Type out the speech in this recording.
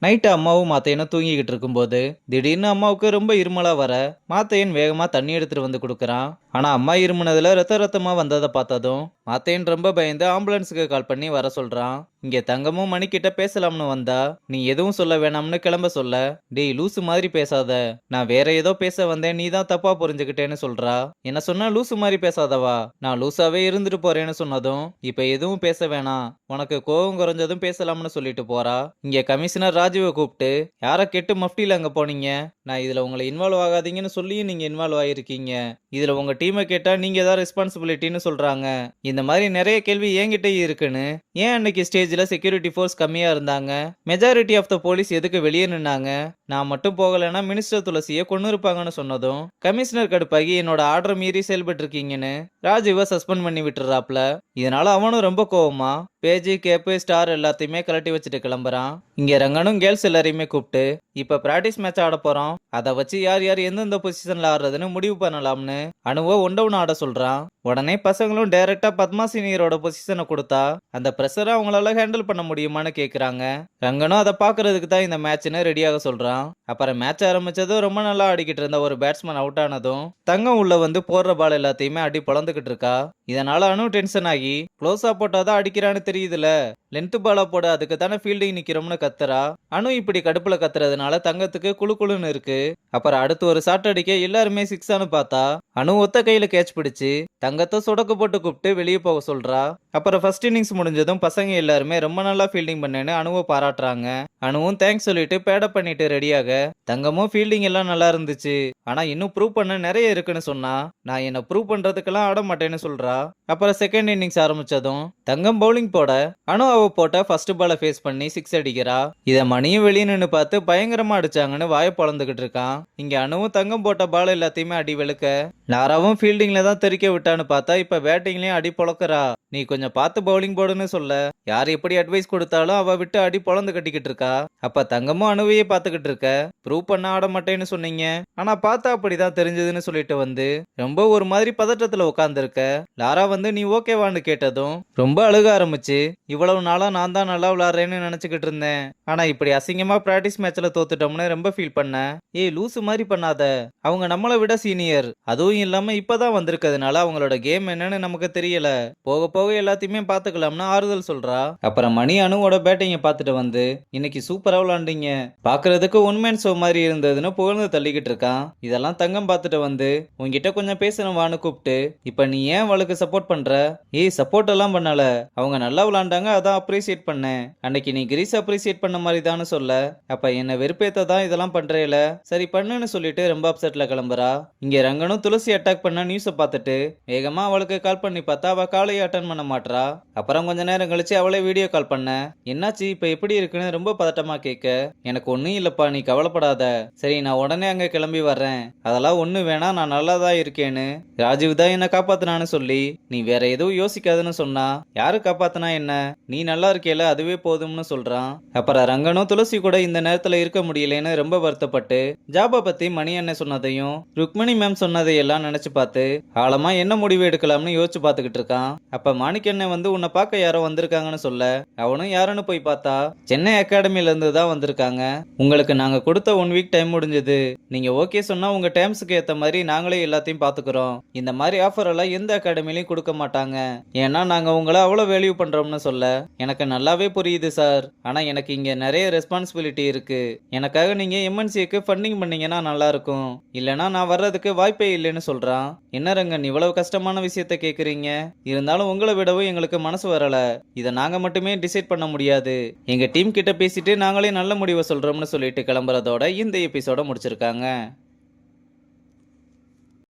Night அம்மாவும் மாத்தையனும் தூங்கிக்கிட்டு இருக்கும்போது திடீர்னு அம்மாவுக்கு ரொம்ப இருமலா வர மாத்தையன் வேகமா தண்ணி எடுத்துட்டு வந்து கொடுக்கறான். ஆனா அம்மா இருமுனதுல ரத்த ரத்தமா வந்ததை பார்த்ததும் மாத்தையன் ரொம்ப பயந்து ஆம்புலன்ஸுக்கு கால் பண்ணி வர சொல்றான். இங்க தங்கமும் மணிக்கிட்ட பேசலாம்னு வந்தா நீ எதுவும் சொல்ல வேணாம்னு கிளம்ப சொல்ல, டேய் லூசு மாதிரி பேசாத, நான் வேற ஏதோ பேச வந்தேன், நீ தான் தப்பா புரிஞ்சுக்கிட்டேன்னு சொல்றா. என்ன சொன்னா லூசு மாதிரி பேசாதவா, நான் லூசாவே இருந்துட்டு போறேன்னு சொன்னதும் இப்ப எதுவும் பேச வேணாம், உனக்கு கோவம் குறைஞ்சதும் பேசலாம்னு சொல்லிட்டு போறா. இங்க கமிஷனர் ராஜுவை கூப்பிட்டு, யாரை கேட்டு மஃப்டியில் அங்க போனீங்க, நான் இதுல உங்களை இன்வால்வ் ஆகாதீங்கன்னு சொல்லியும் நீங்க இன்வால்வ் ஆயிருக்கீங்க, இதுல உங்க டீமை கேட்டா நீங்க தான் ரெஸ்பான்சிபிலிட்டின்னு சொல்றாங்க, இந்த மாதிரி நிறைய கேள்வி என்கிட்ட இருக்குன்னு. ஏன் அன்னைக்கு ஸ்டேஜ்ல செக்யூரிட்டி ஃபோர்ஸ் கம்மியா இருந்தாங்க, மெஜாரிட்டி ஆஃப் த போலீஸ் எதுக்கு வெளியே நின்னாங்க, நான் மட்டும் போகலைன்னா மினிஸ்டர் துளசியை கொண்டு இருப்பாங்கன்னு சொன்னதும் கமிஷனர் கடுப்பாகி என்னோட ஆர்டர் மீறி செயல்பட்டு இருக்கீங்கன்னு ராஜுவை சஸ்பெண்ட் பண்ணி விட்டுறாப்ல. இதனால அவனும் ரொம்ப கோவமா பேஜ் கேப்பு ஸ்டார் எல்லாத்தையுமே கலட்டி வச்சுட்டு கிளம்புறான். இங்க ரங்கனும் கேர்ள்ஸ் எல்லாரையுமே கூப்பிட்டு இப்ப பிராக்டிஸ் மேட்ச் ஆட போறோம், அதை வச்சு யார் யார் எந்தெந்த பொசிஷன்ல ஆடுறதுன்னு முடிவு பண்ணலாம்னு அனுவ ஒண்டவுன் ஆட சொல்றான். உடனே பசங்களும் டைரக்டா பத்மா சீனியரோட பொசிஷனை கொடுத்தா அந்த பிரஷரை அவங்களால ஹேண்டில் பண்ண முடியுமான்னு கேக்குறாங்க. ரங்கனும் அதை பாக்குறதுக்கு தான் இந்த மேட்ச்னு ரெடியாக சொல்றான். அப்புறம் மேட்ச் ஆரம்பிச்சதும் ரொம்ப நல்லா ஆடிக்கிட்டு இருந்த ஒரு பேட்ஸ்மேன் அவுட் ஆனதும் தங்கம் உள்ள வந்து போடுற பால் எல்லாத்தையுமே அடி பொழந்துகிட்டு இருக்கா. இதனால அனு டென்ஷன் ஆகி க்ளோஸா போட்டாதான் அடிக்கிறான்னு தெரியுதுல, லென்த் பாலா போட, அதுக்கு தானே ஃபீல்டிங் நிக்கிறோம்னு கத்துறா. அனு இப்படி கடுப்புல கத்துறதுனால தங்கத்துக்கு குளு குளுன்னு இருக்கு. அப்புறம் அடுத்து ஒரு ஷாட் அடிக்க எல்லாருமே சிக்ஸானு பார்த்தா அனு ஒத்த கையில கேட்ச் பிடிச்சு தங்கத்தை சொடக்கு போட்டு கூப்பிட்டு வெளியே போக சொல்றா. அப்புறம் ஃபர்ஸ்ட் இன்னிங்ஸ் முடிஞ்சதும் பசங்க எல்லாருமே ரொம்ப நல்லா ஃபீல்டிங் பண்ணேன்னு அனுவை பாராட்டுறாங்க. அனுவும் தேங்க்ஸ் சொல்லிட்டு பேடப் பண்ணிட்டு ரெடியாக, தங்கமும் ஃபீல்டிங் எல்லாம் நல்லா இருந்துச்சு, ஆனா இன்னும் ப்ரூவ் பண்ண நிறைய இருக்குன்னு சொன்னா, நான் என்ன ப்ரூவ் பண்றதுக்கெல்லாம் ஆட மாட்டேன்னு சொல்றா. அப்புறம் செகண்ட் இன்னிங்ஸ் ஆரம்பிச்சதும் தங்கம் பவுலிங் போட அனு அவ போட்ட ஃபர்ஸ்ட் பாலை ஃபேஸ் பண்ணி சிக்ஸ் அடிக்கிறா. இத மணியும் வெளியே நின்று பார்த்து பயங்கரமா அடிச்சாங்கன்னு வாய பொழந்துகிட்டு இருக்கான். இங்க அனுவும் தங்கம் போட்ட பால் எல்லாத்தையுமே அடி வெளுக்க லாராவும் ஃபீல்டிங்ல தான் தெறிக்க விட்டான்னு பார்த்தா இப்ப பேட்டிங்லயும் அடி பொழக்கிறா. நீ கொஞ்சம் பார்த்து பவுலிங் போடுன்னு சொல்ல, யார் எப்படி அட்வைஸ் கொடுத்தாலும் அவ விட்டு அடி பொழந்து கட்டிக்கிட்டு இருக்கா. அப்ப தங்கமும் அனுவையே பார்த்துக்கிட்டு இருக்க, ப்ரூவ் பண்ண ஆட மாட்டேன்னு சொன்னீங்க, ஆனா பார்த்தா அப்படிதான் தெரிஞ்சதுன்னு சொல்லிட்டு வந்து ரொம்ப ஒரு மாதிரி பதட்டத்துல உட்காந்துருக்க. லாரா வந்து நீ ஓகேவான்னு கேட்டதும் ரொம்ப அழுக ஆரம்பிச்சு, இவ்வளவு நாளா நான் தான் நல்லா விளாடுறேன்னு நினைச்சுக்கிட்டு இருந்தேன், ஆனா இப்படி அசிங்கமா பிராக்டிஸ் மேட்ச்ல தோத்துட்டோம்னு ரொம்ப ஃபீல் பண்ணேன். ஏய் லூசு மாதிரி பண்ணாத, அவங்க நம்மளை விட சீனியர், அதுவும் இல்லாம இப்பதான் வந்திருக்கிறதுனால அவங்களோட கேம் என்னன்னு நமக்கு தெரியல, போக போக எல்லாத்தையுமே பாத்துக்கலாம்னு ஆறுதல் சொல்றா. அப்புறம் மணி அனுவோட பேட்டிங்க பார்த்துட்டு வந்து, இன்னைக்கு சூப்பரா விளாண்டீங்க, பாக்குறதுக்கு ஒன்மேன் ஷோ மாதிரி இருந்ததுன்னு புகழ்ந்து தள்ளிக்கிட்டு இருக்கான். இதெல்லாம் தங்கம் பார்த்துட்டு வந்து உன்கிட்ட கொஞ்சம் பேசணும் வான்னு கூப்பிட்டு, இப்ப நீ ஏன் அவளுக்கு சப்போர்ட் பண்ற, ஏய் சப்போர்ட் எல்லாம் பண்ணல, அவங்க நல்லா விளாண்டாங்க அதான் அப்ரிசியேட் பண்ணேன், அன்னைக்கு நீ கிரீஸ் அப்ரிசியேட் பண்ண மாதிரி தான்னு சொல்ல, அப்ப என்ன வெறுப்பேத்த தான் இதெல்லாம் பண்றேல, சரி பண்ணுன்னு சொல்லிட்டு ரொம்ப அப்செட்ல கிளம்புறா. இங்க ரங்கனும் துளசி அட்டாக் பண்ண நியூஸை பார்த்துட்டு வேகமா அவளுக்கு கால் பண்ணி பார்த்தா அவ காலையை அட்டன் பண்ண மாட்றா. அப்புறம் கொஞ்ச நேரம் கழிச்சு அவளே வீடியோ கால் பண்ண, என்னாச்சு இப்ப எப்படி இருக்குன்னு ரொம்ப பதட்டமா கேட்க, எனக்கு ஒன்னும் இல்லப்பா நீ கவலைப்படாத, சரி நான் உடனே அங்க கிளம்பி வர்றேன், அதெல்லாம் ஒண்ணு வேணாம் நான் நல்லா தான் இருக்கேன்னு, ராஜீவ் தான் என்ன காப்பாத்தினான்னு சொல்லி நீ வேற எதுவும் யோசிக்காதுன்னு சொன்னா, யாரு காப்பாத்தினா என்ன, நீ நல்லா இருக்கேல அதுவே போதும்னு சொல்றான். அப்புறம் ரங்கனும் துளசி கூட இந்த நேரத்துல இருக்க முடியலன்னு ரொம்ப வருத்தப்பட்டு ஜாபா பத்தி மணி அண்ணன் சொன்னதையும் ருக்மணி மேம் சொன்னதையெல்லாம் நினைச்சு பார்த்து ஆழமா என்ன முடிவு எடுக்கலாம்னு யோசிச்சு பார்த்துக்கிட்டு இருக்கான். அப்ப மாணிக்கண்ணன் வந்து உன்னை பார்க்க யாரோ வந்திருக்காங்கன்னு சொல்ல, அவனும் யாருன்னு போய் பார்த்தா சென்னை அகாடமில இருந்து தான் வந்திருக்காங்க, உங்களுக்கு நாங்க கொடுத்த 1 வீக் டைம் முடிஞ்சது, நீங்க ஓகே சொன்னா உங்க டைம்ஸுக்கு ஏத்த மாதிரி நாங்களே எல்லாத்தையும் பாத்துக்கிறோம், இந்த மாதிரி ஆஃபர் எல்லாம் எந்த அகாடமிலையும் கொடுக்க மாட்டாங்க, ஏன்னா நாங்க உங்களை அவ்வளவு வேல்யூ பண்றோம்னு சொல்ல, எனக்கு நல்லாவே புரியுது சார், ஆனா எனக்கு இங்க நிறைய ரெஸ்பான்சிபிலிட்டி இருக்கு, எனக்காக நீங்க எம்என்சிக்கு ஃபண்டிங் பண்ணீங்கன்னா நல்லா இருக்கும், இல்லனா நான் வர்றதுக்கு வாய்ப்பே இல்லைன்னு சொல்றான். என்ன ரங்கன் இவ்வளவு கஷ்டமான விஷயத்த கேக்குறீங்க, இருந்தாலும் உங்களை விடவும் எங்களுக்கு மனசு வரல, இதை நாங்க மட்டுமே டிசைட் பண்ண முடியாது, எங்க டீம் கிட்ட பேசிட்டு நாங்களே நல்ல முடிவை சொல்றோம்னு சொல்லிட்டு கிளம்புறதோட இந்த எபிசோட முடிச்சிருக்காங்க.